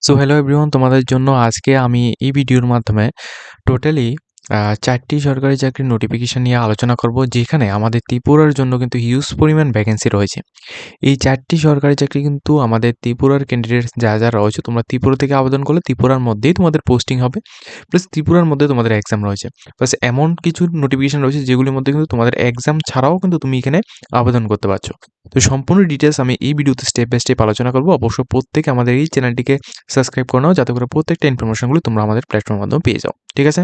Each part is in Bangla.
সো হ্যালো এভরিওয়ান, তোমাদের জন্য আজকে আমি এই ভিডিওর মাধ্যমে টোটালি ৪টি সরকারি চাকরির নোটিফিকেশন নিয়ে আলোচনা করব, যেখানে আমাদের ত্রিপুরার জন্য কিন্তু হিউজ পরিমাণ ভ্যাকেন্সি রয়েছে। এই ৪টি সরকারি চাকরি কিন্তু আমাদের ত্রিপুরার ক্যান্ডিডেটস যা রয়েছে, তোমরা ত্রিপুরা থেকে আবেদন করলে ত্রিপুরার মধ্যেই তোমাদের পোস্টিং হবে, প্লাস ত্রিপুরার মধ্যে তোমাদের এক্সাম রয়েছে। প্লাস এমন কিছু নোটিফিকেশন রয়েছে যেগুলির মধ্যে কিন্তু তোমাদের এক্সাম ছাড়াও কিন্তু তুমি এখানে আবেদন করতে পারছো। তো সম্পূর্ণ ডিটেলস আমি এই ভিডিওতে স্টেপ বাই স্টেপ আলোচনা করব। অবশ্য প্রত্যেকে আমাদের এই চ্যানেলটিকে সাবস্ক্রাইব করে নাও, যাতে করে প্রত্যেকটা ইনফরমেশনগুলো তোমরা আমাদের প্ল্যাটফর্মের মাধ্যমে পেয়ে যাও। ঠিক আছে?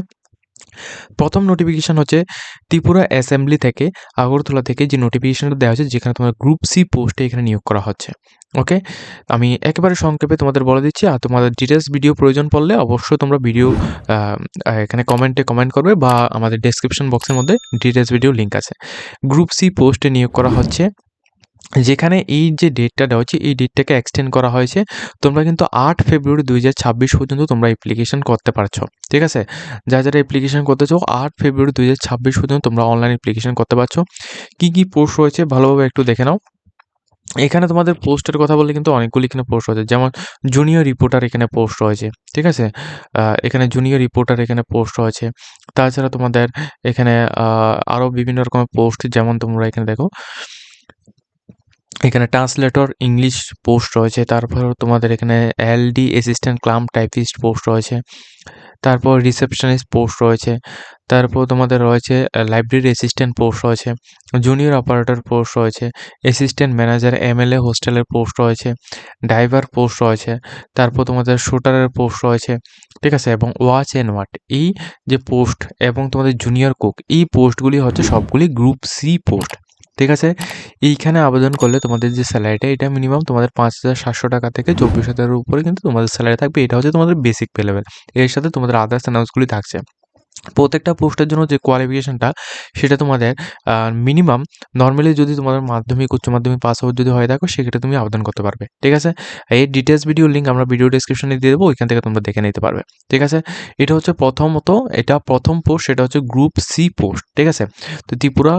প্রথম নোটিফিকেশন হচ্ছে ত্রিপুরা অ্যাসেম্বলি থেকে, আগরতলা থেকে যে নোটিফিকেশনটা দেওয়া হয়েছে, যেখানে তোমার গ্রুপ সি পোস্টে এখানে নিয়োগ করা হচ্ছে। ওকে, আমি একেবারে সংক্ষেপে তোমাদের বলে দিচ্ছি, আর তোমাদের ডিটেলস ভিডিও প্রয়োজন পড়লে অবশ্যই তোমরা ভিডিও এখানে কমেন্টে কমেন্ট করবে, বা আমাদের ডেসক্রিপশন বক্সের মধ্যে ডিটেলস ভিডিও লিঙ্ক আছে। গ্রুপ সি পোস্টে নিয়োগ করা হচ্ছে, যেখানে এই যে ডেটটা দেওয়া হচ্ছে, এই ডেটটাকে এক্সটেন্ড করা হয়েছে। তোমরা কিন্তু ৮ ফেব্রুয়ারি ২০২৬ পর্যন্ত তোমরা অ্যাপ্লিকেশন করতে পারছো। ঠিক আছে? যারা অ্যাপ্লিকেশন করতে চাও, ৮ ফেব্রুয়ারি ২০২৬ পর্যন্ত তোমরা অনলাইন অ্যাপ্লিকেশন করতে পারছো। কী পোস্ট রয়েছে ভালোভাবে একটু দেখে নাও। এখানে তোমাদের পোস্টের কথা বললে কিন্তু অনেকগুলি এখানে পোস্ট রয়েছে, যেমন জুনিয়র রিপোর্টার এখানে পোস্ট রয়েছে। ঠিক আছে? এখানে জুনিয়র রিপোর্টার এখানে পোস্ট রয়েছে। তাছাড়া তোমাদের এখানে আরও বিভিন্ন রকমের পোস্ট, যেমন তোমরা এখানে দেখো, এখানে ট্রান্সলেটর ইংলিশ পোস্ট রয়েছে। তারপর তোমাদের এখানে এলডি অ্যাসিস্ট্যান্ট কাম টাইপিস্ট পোস্ট রয়েছে। তারপর রিসেপশনিস্ট পোস্ট রয়েছে। তারপর তোমাদের রয়েছে লাইব্রেরি অ্যাসিস্ট্যান্ট পোস্ট রয়েছে। জুনিয়র অপারেটর পোস্ট রয়েছে। অ্যাসিস্ট্যান্ট ম্যানেজার এমএলএ হোস্টেলের পোস্ট রয়েছে। ড্রাইভার পোস্ট রয়েছে। তারপর তোমাদের শুটারের পোস্ট রয়েছে। ঠিক আছে? এবং ওয়াচ অ্যান্ড ওয়াট, এই যে পোস্ট, এবং তোমাদের জুনিয়র কুক, এই পোস্টগুলি হচ্ছে সবগুলি গ্রুপ সি পোস্ট। ঠিক আছে? এইখানে আবেদন করলে তোমাদের যে স্যালারিটা, এটা মিনিমাম তোমাদের ৫,৭০০ টাকা থেকে ২৪,০০০-এর উপরে কিন্তু তোমাদের স্যালারি থাকবে। এটা হচ্ছে তোমাদের বেসিক পে লেভেল। এর সাথে তোমাদের আদার্স অ্যানাউন্সগুলি থাকছে। প্রত্যেকটা পোস্টের জন্য যে কোয়ালিফিকেশনটা, সেটা তোমাদের মিনিমাম, নর্মালি যদি তোমাদের মাধ্যমিক, উচ্চ মাধ্যমিক পাস আউট যদি হয়ে থাকো, সেক্ষেত্রে তুমি আবেদন করতে পারবে। ঠিক আছে? এই ডিটেলস ভিডিও লিঙ্ক আমরা ভিডিও ডেসক্রিপশনে দিয়ে দেবো, ওইখান থেকে তোমরা দেখে নিতে পারবে। ঠিক আছে? এটা হচ্ছে প্রথমত, এটা প্রথম পোস্ট, সেটা হচ্ছে গ্রুপ সি পোস্ট। ঠিক আছে? তো ত্রিপুরা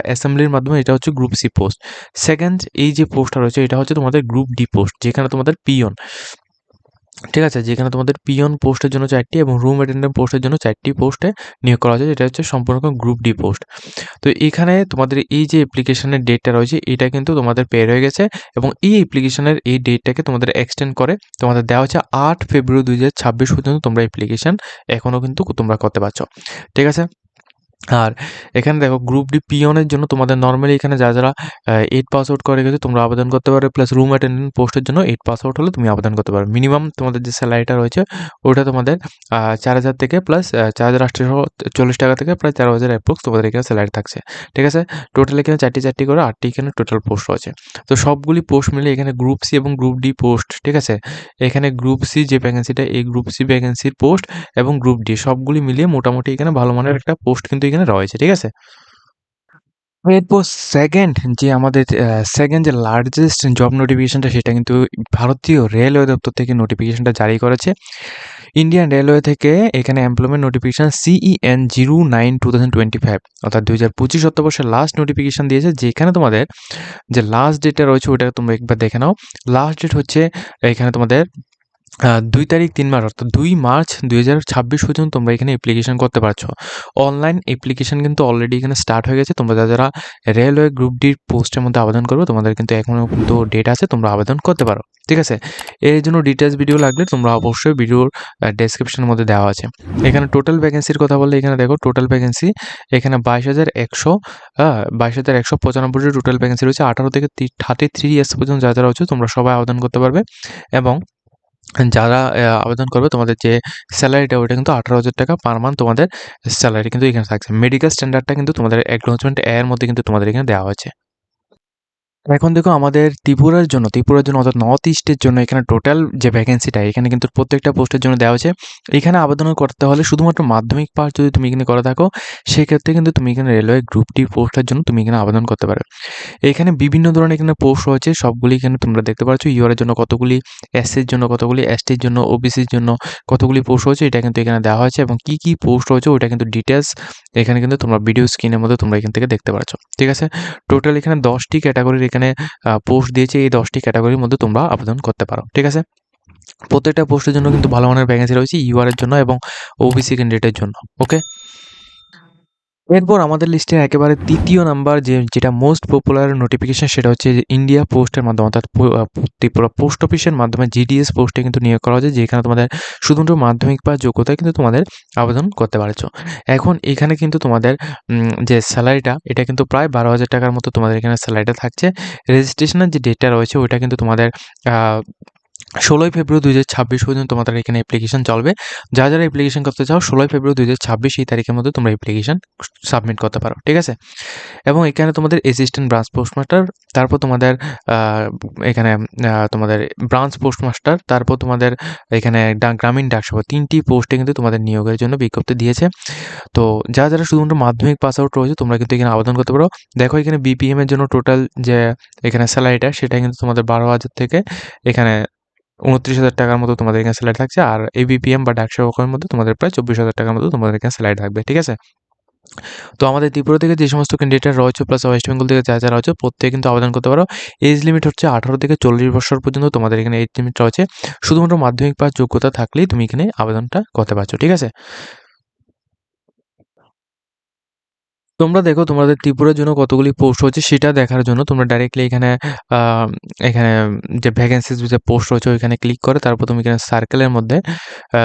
অ্যাসেম্বলির মাধ্যমে এটা হচ্ছে গ্রুপ সি পোস্ট। সেকেন্ড, এই যে পোস্টটা রয়েছে, এটা হচ্ছে তোমাদের গ্রুপ ডি পোস্ট, যেখানে তোমাদের পিয়ন। ঠিক আছে? যেখানে তোমাদের পিয়ন পোস্টের জন্য ৪টি এবং রুম অ্যাটেন্ডেন্ট পোস্টের জন্য ৪টি পোস্টে নিয়োগ করা হয়েছে, যেটা হচ্ছে সম্পূর্ণ গ্রুপ ডি পোস্ট। তো এখানে তোমাদের এই যে অ্যাপ্লিকেশনের ডেটটা রয়েছে, এটা কিন্তু তোমাদের পেড হয়ে গেছে, এবং এই অ্যাপ্লিকেশনের এই ডেটটাকে তোমাদের এক্সটেন্ড করে তোমাদের দেওয়া হচ্ছে ৮ ফেব্রুয়ারি ২০২৬ পর্যন্ত তোমরা অ্যাপ্লিকেশন এখনও কিন্তু তোমরা করতে পারছো। ঠিক আছে? আর এখানে দেখো, গ্রুপ ডি পিয়নের জন্য তোমাদের নরমালি এখানে যারা 8 পাস আউট করে গেছে, তোমরা আবেদন করতে পারবে। প্লাস রুম অ্যাটেন্ডেন্ট পোস্টের জন্য 8 পাস আউট হলে তুমি আবেদন করতে পারবে। মিনিমাম তোমাদের যে স্যালারিটা রয়েছে, ওটা তোমাদের ৪,০০০ থেকে প্লাস ৪,৮৪০ টাকা থেকে প্রায় ১৩,০০০ অ্যাপ্রক্স তোমাদের এখানে স্যালারি থাকছে। ঠিক আছে? টোটাল এখানে ৪টি করে ৮টি এখানে টোটাল পোস্ট রয়েছে। তো সবগুলি পোস্ট মিলে এখানে গ্রুপ সি এবং গ্রুপ ডি পোস্ট। ঠিক আছে? এখানে গ্রুপ সি যে ভ্যাকেন্সিটা, এই গ্রুপ সি ভ্যাকেন্সির পোস্ট এবং গ্রুপ ডি সবগুলি মিলিয়ে মোটামুটি এখানে ভালো মানের একটা পোস্ট কিন্তু এখানে রয়েছে। ঠিক আছে? এরপর সেকেন্ড যে লার্জেস্ট জব নোটিফিকেশনটা, সেটা কিন্তু ভারতীয় রেলওয়ে দপ্তর থেকে নোটিফিকেশনটা জারি করেছে। ইন্ডিয়ান রেলওয়ে থেকে এখানে এমপ্লয়মেন্ট নোটিফিকেশন CEN 09/2025, অর্থাৎ 2025 অর্থবর্ষের লাস্ট নোটিফিকেশন দিয়েছে, যেখানে তোমাদের যে লাস্ট ডেটটা রয়েছে, ওটা তোমরা একবার দেখে নাও। লাস্ট ডেট হচ্ছে এখানে তোমাদের ২ তারিখ ৩ মার্চ, অর্থাৎ ২ মার্চ ২০২৬ পর্যন্ত তোমরা এখানে অ্যাপ্লিকেশন করতে পারছো। অনলাইন অ্যাপ্লিকেশন কিন্তু অলরেডি এখানে স্টার্ট হয়ে গেছে। তোমরা যারা রেলওয়ে গ্রুপ ডির পোস্টের মধ্যে আবেদন করবে, তোমাদের কিন্তু এখনও কিন্তু ডেট আছে, তোমরা আবেদন করতে পারো। ঠিক আছে? এর জন্য ডিটেলস ভিডিও লাগলে তোমরা অবশ্যই ভিডিওর ডেসক্রিপশনের মধ্যে দেওয়া আছে। এখানে টোটাল ভ্যাকেন্সির কথা বললে, এখানে দেখো টোটাল ভ্যাকেন্সি এখানে 22,195টি টোটাল ভ্যাকেন্সি রয়েছে। 18 থেকে 33 ইয়ার্স পর্যন্ত যারা রয়েছে, তোমরা সবাই আবেদন করতে পারবে। এবং যারা আবেদন করবে, তোমাদের যে স্যালারিটা, ওইটা কিন্তু 18,০০০ টাকা পার মান্থ তোমাদের স্যালারি কিন্তু এখানে থাকছে। মেডিকেল স্ট্যান্ডার্ডটা কিন্তু তোমাদের অ্যাকনোলেজমেন্ট এর মধ্যে কিন্তু তোমাদের এখানে দেওয়া হয়েছে। এখন দেখো, আমাদের ত্রিপুরার জন্য অর্থাৎ নর্থ ইস্টের জন্য এখানে টোটাল যে ভ্যাকেন্সিটা, এখানে কিন্তু প্রত্যেকটা পোস্টের জন্য দেওয়া হয়েছে। এখানে আবেদন করতে হলে শুধুমাত্র মাধ্যমিক পাস যদি তুমি এখানে করে থাকো, সেক্ষেত্রে কিন্তু তুমি এখানে রেলওয়ে গ্রুপ ডি পোস্টের জন্য তুমি এখানে আবেদন করতে পারো। এখানে বিভিন্ন ধরনের এখানে পোস্ট রয়েছে, সবগুলি এখানে তোমরা দেখতে পাচ্ছ। ইউআরের জন্য কতগুলি, এসসির জন্য কতগুলি, এসটির জন্য, ওবিসির জন্য কতগুলি পোস্ট রয়েছে, এটা কিন্তু এখানে দেওয়া হয়েছে। এবং কী পোস্ট রয়েছে, ওইটা কিন্তু ডিটেলস এখানে কিন্তু তোমরা ভিডিও স্ক্রিনের মধ্যে তোমরা এখান থেকে দেখতে পাচ্ছ। ঠিক আছে? টোটাল এখানে 10টি ক্যাটাগরির এখানে পোস্ট দিয়েছে। এই 10টি ক্যাটাগরির মধ্যে তোমরা আবেদন করতে পারো। ঠিক আছে? প্রত্যেকটা পোস্টের জন্য কিন্তু ভালো মানের ভ্যাকেন্সি রয়েছে ইউআর এর জন্য এবং ওবিসি ক্যান্ডিডেটের জন্য। ওকে? এরপর আমাদের লিস্টের একেবারে ৩য় নাম্বার যেটা মোস্ট পপুলার নোটিফিকেশন সেটা হচ্ছে যে ইন্ডিয়া পোস্টের মাধ্যমে অর্থাৎ ত্রিপুরা পোস্ট অফিসের মাধ্যমে জিডিএস পোস্টে কিন্তু নিয়োগ করা হচ্ছে, যেখানে তোমাদের শুধুমাত্র মাধ্যমিক পাস যোগ্যতায় কিন্তু তোমাদের আবেদন করতে পারছো। এখন এখানে কিন্তু তোমাদের যে স্যালারিটা এটা কিন্তু প্রায় ১২,০০০ টাকার মতো তোমাদের এখানে স্যালারিটা থাকছে। রেজিস্ট্রেশনের যে ডেটটা রয়েছে ওইটা কিন্তু তোমাদের ১৬ই ফেব্রুয়ারি ২০২৬ পর্যন্ত তোমাদের এখানে অ্যাপ্লিকেশন চলবে। যারা অ্যাপ্লিকেশন করতে চাও ১৬ই ফেব্রুয়ারি ২০২৬ এই তারিখের মধ্যে তোমরা অ্যাপ্লিকেশন সাবমিট করতে পারো। ঠিক আছে? এবং এখানে তোমাদের অ্যাসিস্ট্যান্ট ব্রাঞ্চ পোস্টমাস্টার, তারপর তোমাদের এখানে তোমাদের ব্রাঞ্চ পোস্টমাস্টার, তারপর তোমাদের এখানে গ্রামীণ ডাকসেবক ৩টি পোস্টে কিন্তু তোমাদের নিয়োগের জন্য বিজ্ঞপ্তি দিয়েছে। তো যারা শুধুমাত্র মাধ্যমিক পাস আউট রয়েছে তোমরা কিন্তু এখানে আবেদন করতে পারো। দেখো এখানে বিপিএম এর জন্য টোটাল যে এখানে স্যালারিটা সেটা কিন্তু তোমাদের ১২,০০০ থেকে এখানে ২৯,০০০ টাকার মতো তোমাদের এখানে স্যালারি থাকছে। আর এবিপিএম বা ডাকসেবকের মধ্যে তোমাদের প্রায় ২৪,০০০ টাকার মতো তোমাদের এখানে স্যালারি থাকবে। ঠিক আছে? তো আমাদের ত্রিপুরা থেকে যে সমস্ত ক্যান্ডিডেট রয়েছে প্লাস ওয়েস্ট বেঙ্গল থেকে যারা রয়েছে প্রত্যেকে কিন্তু আবেদন করতে পারো। এজ লিমিট হচ্ছে ১৮ থেকে ৪০ বছর পর্যন্ত তোমাদের এখানে এজ লিমিট রয়েছে। শুধুমাত্র মাধ্যমিক পাস যোগ্যতা থাকলেই তুমি এখানে আবেদনটা করতে পারছো। ঠিক আছে? তোমরা দেখো তোমাদের ত্রিপুরার জন্য কতগুলি পোস্ট হচ্ছে সেটা দেখার জন্য তোমরা ডাইরেক্টলি এখানে আ এখানে যে ভ্যাকেন্সিজ যে পোস্ট রয়েছে ওইখানে ক্লিক করে তারপর তুমি এখানে সার্কেলের মধ্যে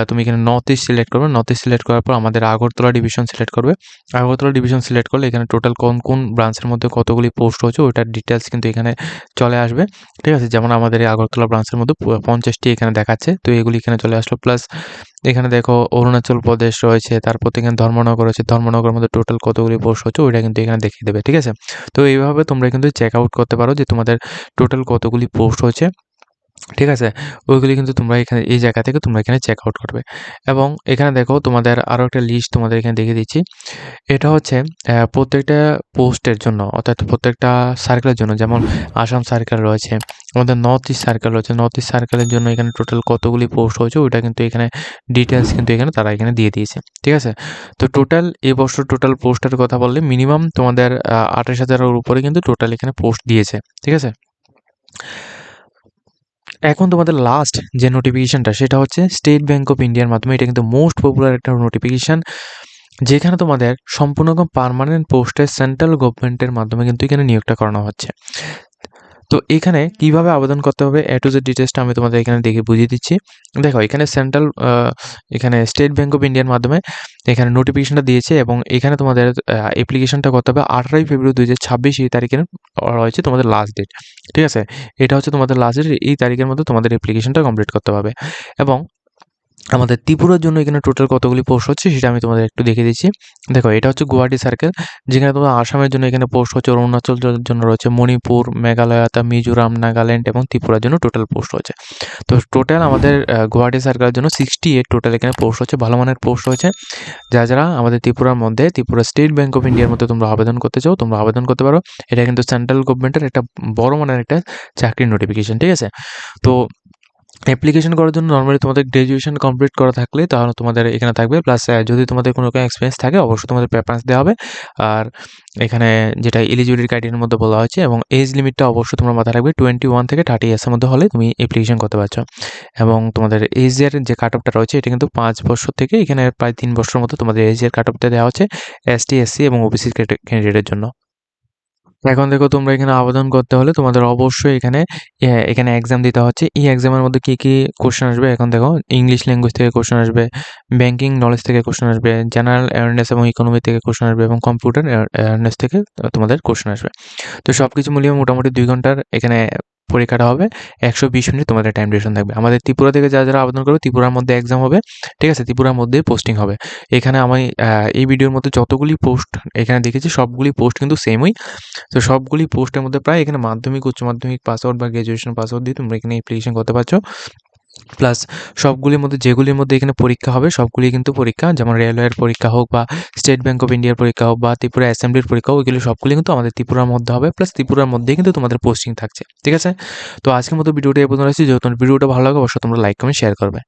তুমি এখানে নর্থ ইস্ট সিলেক্ট করবে। নর্থ ইস্ট সিলেক্ট করার পর আমাদের আগরতলা ডিভিশন সিলেক্ট করবে। আগরতলা ডিভিশন সিলেক্ট করলে এখানে টোটাল কোন ব্রাঞ্চের মধ্যে কতগুলি পোস্ট হচ্ছে ওইটার ডিটেইলস কিন্তু এখানে চলে আসবে। ঠিক আছে? যেমন আমাদের এই আগরতলা ব্রাঞ্চের মধ্যে ৫০টি এখানে দেখাচ্ছে। তো এগুলি এখানে চলে আসলো। প্লাস এখানে দেখো অরুণাচল প্রদেশ রয়েছে, তারপর এখানে ধর্মনগর রয়েছে। ধর্মনগরের মধ্যে টোটাল কতগুলি পোস্ট হচ্ছে ওইটা কিন্তু এখানে দেখিয়ে দেবে। ঠিক আছে? তো এইভাবে তোমরা কিন্তু চেক আউট করতে পারো যে তোমাদের টোটাল কতগুলি পোস্ট হচ্ছে। ঠিক আছে? ওইগুলি কিন্তু তোমরা এখানে এই জায়গা থেকে তোমরা এখানে চেক আউট করবে। এবং এখানে দেখো তোমাদের আরও একটা লিস্ট তোমাদের এখানে দেখিয়ে দিচ্ছি। এটা হচ্ছে প্রত্যেকটা পোস্টের জন্য অর্থাৎ প্রত্যেকটা সার্কেলের জন্য, যেমন আসাম সার্কেল রয়েছে, আমাদের নর্থ ইস্ট সার্কেল রয়েছে। নর্থ ইস্ট সার্কেলের জন্য এখানে টোটাল কতগুলি পোস্ট হয়েছে ওইটা কিন্তু এখানে ডিটেইলস কিন্তু এখানে তারা এখানে দিয়ে দিয়েছে। ঠিক আছে? তো টোটাল এবছর টোটাল পোস্টের কথা বললে মিনিমাম তোমাদের ২৮,০০০ এর উপরে কিন্তু টোটাল এখানে পোস্ট দিয়েছে। ঠিক আছে? এখন তোমাদের লাস্ট যে নোটিফিকেশনটা সেটা হচ্ছে স্টেট ব্যাংক অফ ইন্ডিয়ার মাধ্যমে। এটা কিন্তু মোস্ট পপুলার একটা নোটিফিকেশন, যেখানে তোমাদের সম্পূর্ণ পার্মানেন্ট পোস্টে সেন্ট্রাল গভর্নমেন্টের মাধ্যমে কিন্তু এখানে নিয়োগটা করানো হচ্ছে। তো এখানে কিভাবে আবেদন করতে হবে এ টু জেড ডিটেইলসটা আমি তোমাদের এখানে দেখে বুঝিয়ে দিচ্ছি। দেখো এখানে এখানে স্টেট ব্যাংক অফ ইন্ডিয়ার মাধ্যমে এখানে নোটিফিকেশনটা দিয়েছে এবং এখানে তোমাদের অ্যাপ্লিকেশনটা করতে হবে ১৮ই ফেব্রুয়ারি ২০২৬ এই তারিখের রয়েছে তোমাদের লাস্ট ডেট। ঠিক আছে? এটা হচ্ছে তোমাদের লাস্ট ডেট। এই তারিখের মধ্যে তোমাদের অ্যাপ্লিকেশনটা কমপ্লিট করতে হবে। এবং আমাদের ত্রিপুরার জন্য এখানে টোটাল কতগুলি পোস্ট হচ্ছে সেটা আমি তোমাদের একটু দেখিয়ে দিচ্ছি। দেখো এটা হচ্ছে গুয়াহাটি সার্কেল, যেখানে তোমার আসামের জন্য এখানে পোস্ট হচ্ছে, অরুণাচল জন্য রয়েছে, মণিপুর, মেঘালয়, মিজোরাম, নাগাল্যান্ড এবং ত্রিপুরার জন্য টোটাল পোস্ট হচ্ছে। তো টোটাল আমাদের গুয়াহাটি সার্কেলের জন্য 68 টোটাল এখানে পোস্ট হচ্ছে, ভালো মানের পোস্ট হয়েছে। যারা আমাদের ত্রিপুরার মধ্যে ত্রিপুরা স্টেট ব্যাংক অফ ইন্ডিয়ার মধ্যে তোমরা আবেদন করতে চাও তোমরা আবেদন করতে পারো। এটা কিন্তু সেন্ট্রাল গভর্নমেন্টের একটা বড় মানের একটা চাকরির নোটিফিকেশন। ঠিক আছে? তো অ্যাপ্লিকেশন করার জন্য নরমালি তোমাদের গ্র্যাজুয়েশন কমপ্লিট করা থাকলে তাহলে তোমাদের এখানে থাকবে। প্লাস যদি তোমাদের কোনো রকম এক্সপিরিয়েন্স থাকে অবশ্যই তোমাদের প্রেফারেন্স দেওয়া হবে। আর এখানে যেটা এলিজিবিলিটি ক্রাইটেরিয়ার মধ্যে বলা হয়েছে এবং এজ লিমিটটা অবশ্যই তোমার মাথায় রাখবে 21 থেকে 30 ইয়ার্সের মধ্যে হলে তুমি অ্যাপ্লিকেশন করতে পারছো। এবং তোমাদের এজের যে কাট অফটা রয়েছে এটা কিন্তু 5 বছর থেকে এখানে প্রায় 3 বছরের মতো তোমাদের এজের কাট অফটা দেওয়া হচ্ছে এসটি, এসসি এবং ওবিসি ক্যান্ডিডেটের জন্য। এখন দেখো তোমরা এখানে আবেদন করতে হলে তোমাদের অবশ্যই এখানে এক্সাম দিতে হচ্ছে। এই এক্সামের মধ্যে কি কোশ্চেন আসবে এখন দেখো, ইংলিশ ল্যাঙ্গুয়েজ থেকে কোশ্চেন আসবে, ব্যাংকিং নলেজ থেকে কোশ্চেন আসবে, জেনারেল অ্যাওয়ারনেস এবং ইকোনমি থেকে কোশ্চেন আসবে এবং কম্পিউটার অ্যাওয়ারনেস থেকে তোমাদের কোশ্চেন আসবে। তো সবকিছু মিলিয়ে মোটামুটি 2 ঘন্টার এখানে পরীক্ষাটা হবে। ১২০ মিনিট তোমাদের টাইম ডিউরেশন থাকবে। আমাদের ত্রিপুরা থেকে যারা আবেদন করবে ত্রিপুরার মধ্যে এক্সাম হবে। ঠিক আছে? ত্রিপুরার মধ্যেই পোস্টিং হবে। এখানে আমি এই ভিডিওর মধ্যে যতগুলি পোস্ট এখানে দেখেছি সবগুলি পোস্ট কিন্তু সেমই। তো সবগুলি পোস্টের মধ্যে প্রায় এখানে মাধ্যমিক, উচ্চ মাধ্যমিক পাস আউট বা গ্র্যাজুয়েশন পাস আউট দিয়ে তোমরা এখানে অ্যাপ্লিকেশন করতে পারছো। প্লাস সবগুলির মধ্যে যেগুলির মধ্যে এখানে পরীক্ষা হবে সবগুলি কিন্তু পরীক্ষা, যেমন রেলওয়ের পরীক্ষা হোক বা স্টেট ব্যাংক অফ ইন্ডিয়ার পরীক্ষা হোক বা ত্রিপুরা অ্যাসেম্বলির পরীক্ষা হোক, এগুলো সবগুলি কিন্তু আমাদের ত্রিপুরার মধ্যে হবে। প্লাস ত্রিপুরার মধ্যেই কিন্তু তোমাদের পোস্টিং থাকছে। ঠিক আছে? তো আজকের মতো ভিডিওটা এই পর্যন্ত রাখছি। যেহেতু ভিডিওটা ভালো লাগে অবশ্যই তোমরা লাইক কমেন্ট শেয়ার করবে।